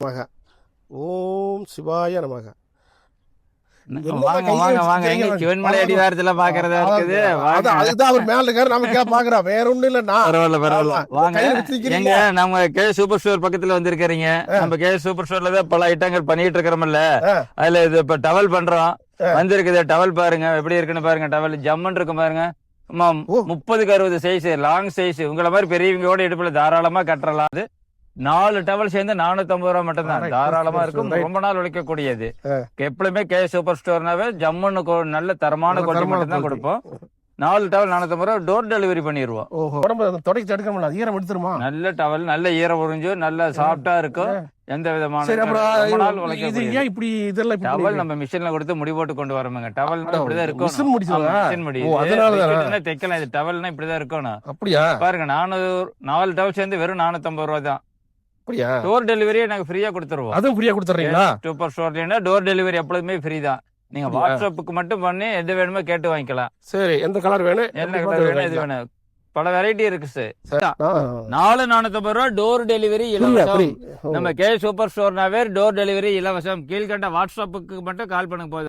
நமக. ஓம் சிவாய நமக. வாங்க வாங்க வாங்க. எங்க சிவன்மலை அடிவாரத்துல பாக்குறதா இருக்குது. அதுதான் அவர் மேல இருக்காரு, நம்ம கீழே பாக்குறோம். வேற ஒண்ணும் இல்ல. பரவாயில்ல பரவாயில்ல. வாங்க. எங்க நம்ம கே சூப்பர் ஸ்டோர் பக்கத்துல வந்திருக்கிறீங்க. நம்ம கே சூப்பர் ஸ்டோர்ல தான் பல ஐட்டங்கள் பண்ணிட்டு இருக்கிறோம்ல. அதுல இது இப்ப டவல் பண்றோம். வந்திருக்குது டவல் பாருங்க எப்படி இருக்குன்னு பாருங்க. டவல் ஜம்மன் இருக்கும் பாருங்க. 30க்கு 60 சைஸ், லாங் சைஸ். உங்களை மாதிரி பெரியவங்களோட இடுப்புல தாராளமா கட்டலாம். அது 4 டவல் சேர்ந்து 450 ரூபா மட்டும் தான். தாராளமா இருக்கும். ரொம்ப நாள் உழைக்கக்கூடியது. எப்பவுமே கே சூப்பர் ஸ்டோர்னாவே ஜம்முன்னு நல்ல தரமான குவாலிட்டி மட்டும் தான் கொடுப்போம். 4 டவல் 450 ரூபா. டோர் டெலிவரி பண்ணிடுவோம். தொடச்சி எடுக்கணும், ஈரம் எடுத்துருமா? நல்ல டவல், நல்ல ஈரம் உறிஞ்சு, நல்ல சாஃப்டா இருக்கும். எந்த விதமான டவல் நம்ம மிஷின்ல கொடுத்து முடி போட்டு கொண்டு வரோமுங்க. டவல் இப்படிதான் இருக்கும். தைக்கலாம். இது டவல்னா இப்படிதான் இருக்கணும். அப்படியா? பாருங்க, 4 டவல் சேர்ந்து வெறும் 450 ரூபா தான். டோர் டெலிவரியே நாங்க ஃப்ரீயா கொடுத்துருவோம். அதுவும் ஃப்ரீயா கொடுத்துறீங்களா? சூப்பர் ஸ்டோர்ல டோர் டெலிவரி எப்பொழுதுமே ஃப்ரீ தான். நீங்க வாட்ஸ்அப்புக்கு மட்டும் பண்ணி எது வேணுமோ கேட்டு வாங்கிக்கலாம். சரி, எந்த கலர் வேணும், என்ன கலர் வேணும், எது வேணும், பல வெரைட்டி இருக்கு சார். 450 ரூபா டோர் டெலிவரி இலவசம். நம்ம கே சூப்பர் ஸ்டோர்னாவே டோர் டெலிவரி இலவசம். கீழ்கண்ட வாட்ஸ்அப்புக்கு மட்டும் கால் பண்ணுங்க போதும்.